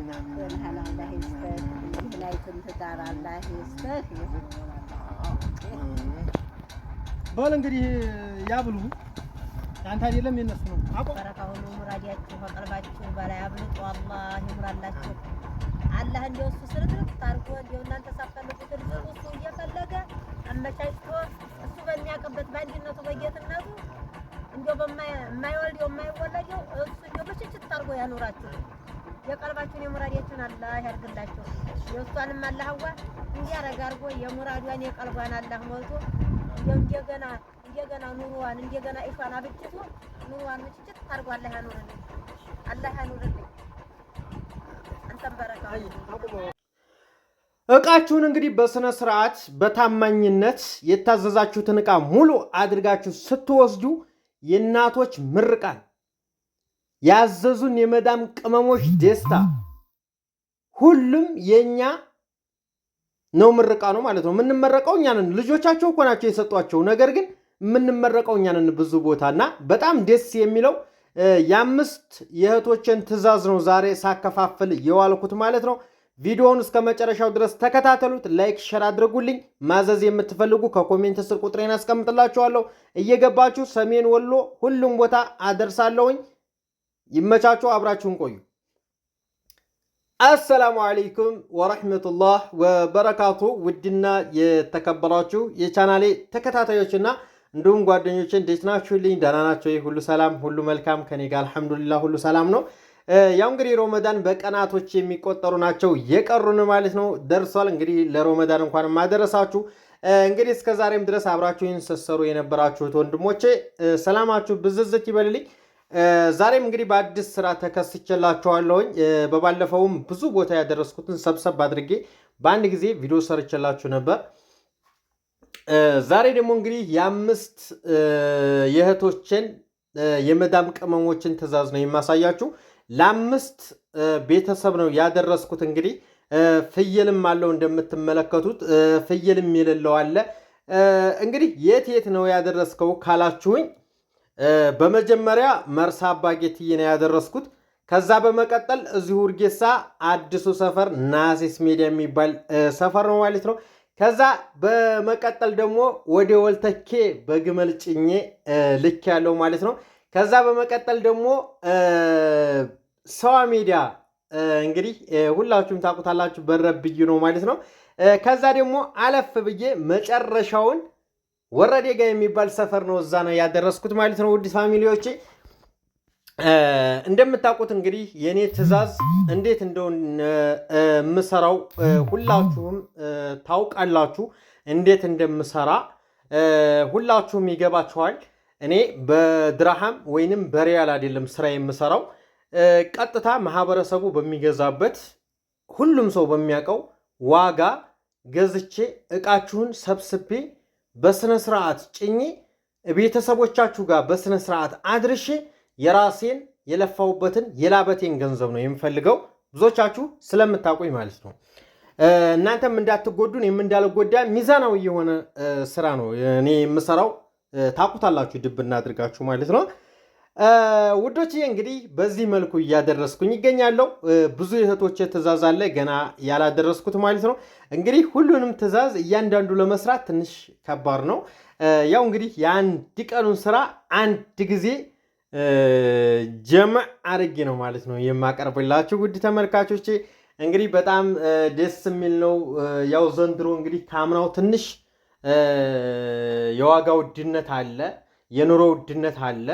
الله يستر لا كنت دار الله يستر በል እንግዲህ ያብሉ አንተ አይደለም የነሱ ነው አቆ በረካው ነው ሙራዲያችሁ ፈቀልባችሁ በላይ አብልጡ አላህ ይምራላችሁ አላህ እንደው እሱ ስርት ታርቆ እንደው እናንተ ሳፈልጉት እሱ እየፈለገ አመቻችቶ እሱ በሚያቀበት ባንዲነቱ በየትነቱ እንደው በማይወልደው የማይወለደው እሱ እንደው በችችት ታርጎ ያኖራችሁ የቀልባችሁን የሙራዲያችሁን አላህ ያርግላችሁ የእሷንም አላህዋ እንዲያረጋ አርጎ የሙራዷን የቀልቧን አላህ ሞልቶ እንደገና ኑሮዋን እንደገና ኢፋን አብጭቶ ኑሮዋን ምችት ታርጎ አላህ ያኑርልኝ አንተም በረካው እቃችሁን እንግዲህ በስነ ስርዓት በታማኝነት የታዘዛችሁትን እቃ ሙሉ አድርጋችሁ ስትወስዱ የእናቶች ምርቃን ያዘዙን የመዳም ቅመሞች ደስታ ሁሉም የኛ ነው ምርቃ ነው ማለት ነው። የምንመረቀው እኛ ነን። ልጆቻቸው እኮ ናቸው የሰጧቸው። ነገር ግን የምንመረቀው እኛ ነን ብዙ ቦታና በጣም ደስ የሚለው የአምስት የእህቶችን ትዕዛዝ ነው ዛሬ ሳከፋፍል የዋልኩት ማለት ነው። ቪዲዮውን እስከ መጨረሻው ድረስ ተከታተሉት። ላይክ ሼር አድርጉልኝ። ማዘዝ የምትፈልጉ ከኮሜንት ስር ቁጥሬን አስቀምጥላችኋለሁ። እየገባችሁ ሰሜን ወሎ ሁሉም ቦታ አደርሳለሁኝ። ይመቻችሁ። አብራችሁን ቆዩ። አሰላሙ አለይኩም ወራህመቱላህ ወበረካቱ። ውድና የተከበራችሁ የቻናሌ ተከታታዮችና እንዲሁም ጓደኞቼ እንዴት ናችሁልኝ? ደህና ናችሁ? ሁሉ ሰላም፣ ሁሉ መልካም ከኔ ጋር አልሐምዱሊላህ ሁሉ ሰላም ነው። ያው እንግዲህ ሮመዳን በቀናቶች የሚቆጠሩ ናቸው የቀሩን ማለት ነው። ደርሷል። እንግዲህ ለሮመዳን እንኳን ማደረሳችሁ። እንግዲህ እስከ ዛሬም ድረስ አብራችሁን ስትሰሩ የነበራችሁት ወንድሞቼ ሰላማችሁ ብዝዝት ይበልልኝ። ዛሬም እንግዲህ በአዲስ ስራ ተከስቼላችኋለሁኝ። በባለፈውም ብዙ ቦታ ያደረስኩትን ሰብሰብ አድርጌ በአንድ ጊዜ ቪዲዮ ሰርቼላችሁ ነበር። ዛሬ ደግሞ እንግዲህ የአምስት የእህቶችን የመዳም ቅመሞችን ትዕዛዝ ነው የማሳያችሁ። ለአምስት ቤተሰብ ነው ያደረስኩት። እንግዲህ ፍየልም አለው እንደምትመለከቱት፣ ፍየልም የሌለው አለ። እንግዲህ የት ነው ያደረስከው ካላችሁኝ በመጀመሪያ መርሳ አባጌትዬ ነው ያደረስኩት። ከዛ በመቀጠል እዚሁ ውርጌሳ አዲሱ ሰፈር ናሲስ ሜዳ የሚባል ሰፈር ነው ማለት ነው። ከዛ በመቀጠል ደግሞ ወደ ወልተኬ በግመል ጭኜ ልክ ያለው ማለት ነው። ከዛ በመቀጠል ደግሞ ሰዋ ሜዳ እንግዲህ ሁላችሁም ታውቁታላችሁ በረብዩ ነው ማለት ነው። ከዛ ደግሞ አለፍ ብዬ መጨረሻውን ወረዴ ጋ የሚባል ሰፈር ነው፣ እዛ ነው ያደረስኩት ማለት ነው። ውድ ፋሚሊዎቼ እንደምታውቁት እንግዲህ የኔ ትዕዛዝ እንዴት እንደሆነ የምሰራው ሁላችሁም ታውቃላችሁ። እንዴት እንደምሰራ ሁላችሁም ይገባችኋል። እኔ በድርሃም ወይንም በሪያል አይደለም ስራ የምሰራው፣ ቀጥታ ማህበረሰቡ በሚገዛበት ሁሉም ሰው በሚያውቀው ዋጋ ገዝቼ እቃችሁን ሰብስቤ በስነ ስርዓት ጭኜ ቤተሰቦቻችሁ ጋር በስነ ስርዓት አድርሼ የራሴን የለፋውበትን የላበቴን ገንዘብ ነው የምፈልገው። ብዙዎቻችሁ ስለምታውቁኝ ማለት ነው። እናንተም እንዳትጎዱ እኔም እንዳልጎዳ ሚዛናዊ የሆነ ስራ ነው እኔ የምሰራው። ታውቁታላችሁ ድብ እናድርጋችሁ ማለት ነው። ውዶችዬ እንግዲህ በዚህ መልኩ እያደረስኩኝ ይገኛለሁ። ብዙ እህቶች ትዕዛዝ አለ ገና ያላደረስኩት ማለት ነው። እንግዲህ ሁሉንም ትዕዛዝ እያንዳንዱ ለመስራት ትንሽ ከባድ ነው። ያው እንግዲህ የአንድ ቀኑን ስራ አንድ ጊዜ ጀምዕ አድርጌ ነው ማለት ነው የማቀርብላችሁ ውድ ተመልካቾቼ። እንግዲህ በጣም ደስ የሚል ነው። ያው ዘንድሮ እንግዲህ ካምናው ትንሽ የዋጋ ውድነት አለ፣ የኑሮ ውድነት አለ።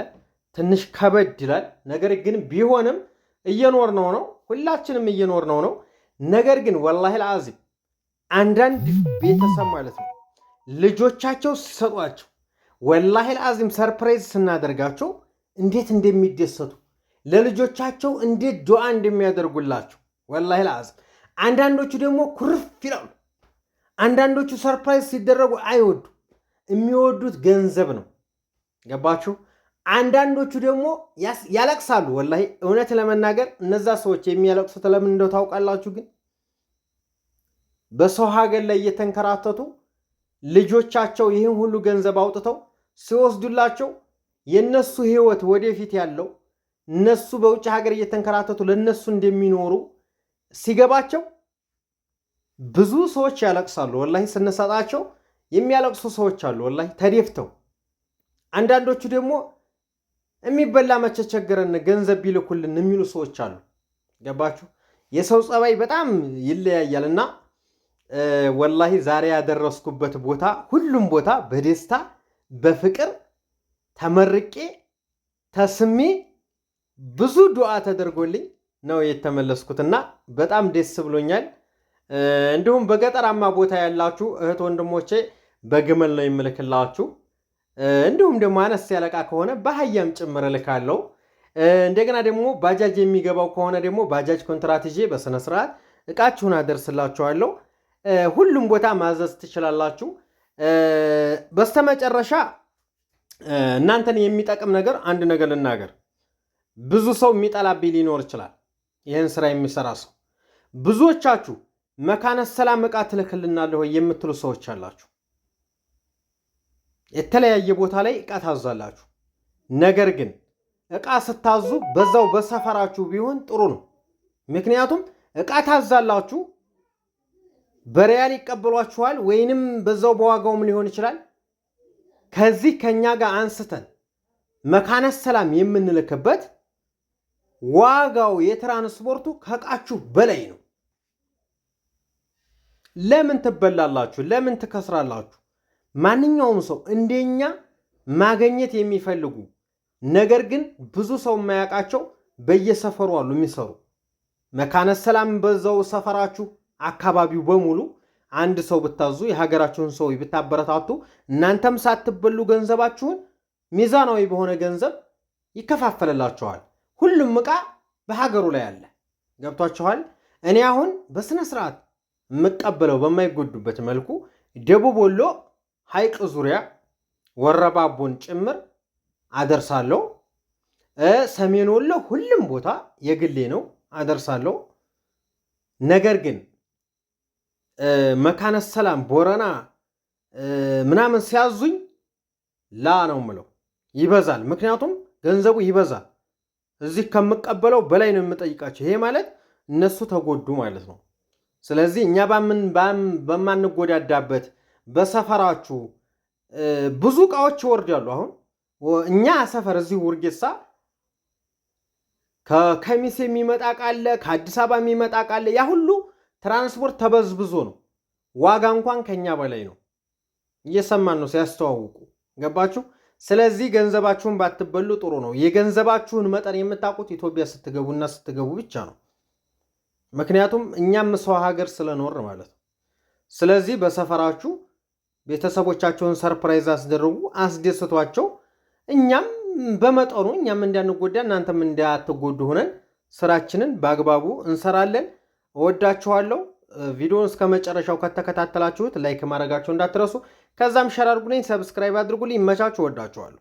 ትንሽ ከበድ ይላል። ነገር ግን ቢሆንም እየኖርነው ነው፣ ሁላችንም እየኖርነው ነው። ነገር ግን ወላሂ አልዓዚም አንዳንድ ቤተሰብ ማለት ነው ልጆቻቸው ሲሰጧቸው ወላሂ አልዓዚም ሰርፕራይዝ ስናደርጋቸው እንዴት እንደሚደሰቱ ለልጆቻቸው እንዴት ዱዓ እንደሚያደርጉላቸው ወላሂ አልዓዚም። አንዳንዶቹ ደግሞ ኩርፍ ይላሉ። አንዳንዶቹ ሰርፕራይዝ ሲደረጉ አይወዱ፣ የሚወዱት ገንዘብ ነው። ገባችሁ? አንዳንዶቹ ደግሞ ያለቅሳሉ። ወላሂ እውነት ለመናገር እነዛ ሰዎች የሚያለቅሱት ለምን እንደው ታውቃላችሁ? ግን በሰው ሀገር ላይ እየተንከራተቱ ልጆቻቸው ይህን ሁሉ ገንዘብ አውጥተው ሲወስዱላቸው የነሱ ህይወት ወደፊት ያለው እነሱ በውጭ ሀገር እየተንከራተቱ ለነሱ እንደሚኖሩ ሲገባቸው ብዙ ሰዎች ያለቅሳሉ። ወላሂ ስንሰጣቸው የሚያለቅሱ ሰዎች አሉ፣ ወላሂ ተደፍተው። አንዳንዶቹ ደግሞ የሚበላ መቼ ቸገረን ገንዘብ ቢልኩልን የሚሉ ሰዎች አሉ። ገባችሁ? የሰው ጸባይ በጣም ይለያያል። እና ወላሂ ዛሬ ያደረስኩበት ቦታ ሁሉም ቦታ በደስታ በፍቅር ተመርቄ ተስሜ ብዙ ዱዓ ተደርጎልኝ ነው የተመለስኩትና በጣም ደስ ብሎኛል። እንዲሁም በገጠራማ ቦታ ያላችሁ እህት ወንድሞቼ በግመል ነው የምልክላችሁ። እንዲሁም ደግሞ አነስ ያለ ዕቃ ከሆነ በአህያም ጭምር እልካለሁ። እንደገና ደግሞ ባጃጅ የሚገባው ከሆነ ደግሞ ባጃጅ ኮንትራት ይዤ በስነ ስርዓት ዕቃችሁን አደርስላችኋለሁ። ሁሉም ቦታ ማዘዝ ትችላላችሁ። በስተመጨረሻ እናንተን የሚጠቅም ነገር አንድ ነገር ልናገር። ብዙ ሰው የሚጠላብኝ ሊኖር ይችላል፣ ይህን ስራ የሚሰራ ሰው። ብዙዎቻችሁ መካነ ሰላም ዕቃ ትልክልናለህ ወይ የምትሉ ሰዎች አላችሁ። የተለያየ ቦታ ላይ ዕቃ ታዛላችሁ። ነገር ግን ዕቃ ስታዙ በዛው በሰፈራችሁ ቢሆን ጥሩ ነው። ምክንያቱም ዕቃ ታዛላችሁ፣ በሪያል ይቀበሏችኋል፣ ወይንም በዛው በዋጋውም ሊሆን ይችላል። ከዚህ ከኛ ጋር አንስተን መካነ ሰላም የምንልክበት ዋጋው የትራንስፖርቱ ከዕቃችሁ በላይ ነው። ለምን ትበላላችሁ? ለምን ትከስራላችሁ? ማንኛውም ሰው እንደኛ ማግኘት የሚፈልጉ ነገር ግን ብዙ ሰው የማያውቃቸው በየሰፈሩ አሉ የሚሰሩ መካነ ሰላም በዛው ሰፈራችሁ አካባቢው በሙሉ አንድ ሰው ብታዙ የሀገራችሁን ሰው ብታበረታቱ እናንተም ሳትበሉ ገንዘባችሁን ሚዛናዊ በሆነ ገንዘብ ይከፋፈልላችኋል። ሁሉም ዕቃ በሀገሩ ላይ አለ። ገብቷችኋል? እኔ አሁን በስነ ስርዓት የምቀበለው በማይጎዱበት መልኩ ደቡብ ወሎ ሐይቅ ዙሪያ ወረባቦን ጭምር አደርሳለሁ። ሰሜን ወሎ ሁሉም ቦታ የግሌ ነው አደርሳለሁ። ነገር ግን መካነ ሰላም ቦረና ምናምን ሲያዙኝ ላ ነው ምለው፣ ይበዛል። ምክንያቱም ገንዘቡ ይበዛል። እዚህ ከምቀበለው በላይ ነው የምጠይቃቸው። ይሄ ማለት እነሱ ተጎዱ ማለት ነው። ስለዚህ እኛ በማንጎዳዳበት በሰፈራችሁ ብዙ ዕቃዎች ይወርዳሉ። አሁን እኛ ሰፈር እዚህ ውርጌሳ ከከሚሴ የሚመጣ ቃለ ከአዲስ አበባ የሚመጣ ቃለ ያ ሁሉ ትራንስፖርት ተበዝብዞ ነው። ዋጋ እንኳን ከኛ በላይ ነው። እየሰማን ነው ሲያስተዋውቁ። ገባችሁ? ስለዚህ ገንዘባችሁን ባትበሉ ጥሩ ነው። የገንዘባችሁን መጠን የምታውቁት ኢትዮጵያ ስትገቡና ስትገቡ ብቻ ነው። ምክንያቱም እኛም ሰው ሀገር ስለኖር ማለት ነው። ስለዚህ በሰፈራችሁ ቤተሰቦቻቸውን ሰርፕራይዝ አስደርጉ፣ አስደስቷቸው። እኛም በመጠኑ እኛም እንዳንጎዳ እናንተም እንዳትጎዱ ሆነን ስራችንን በአግባቡ እንሰራለን። እወዳችኋለሁ። ቪዲዮውን እስከ መጨረሻው ከተከታተላችሁት ላይክ ማድረጋችሁ እንዳትረሱ። ከዛም ሸር አድርጉልኝ፣ ሰብስክራይብ አድርጉልኝ። ይመቻችሁ። እወዳችኋለሁ።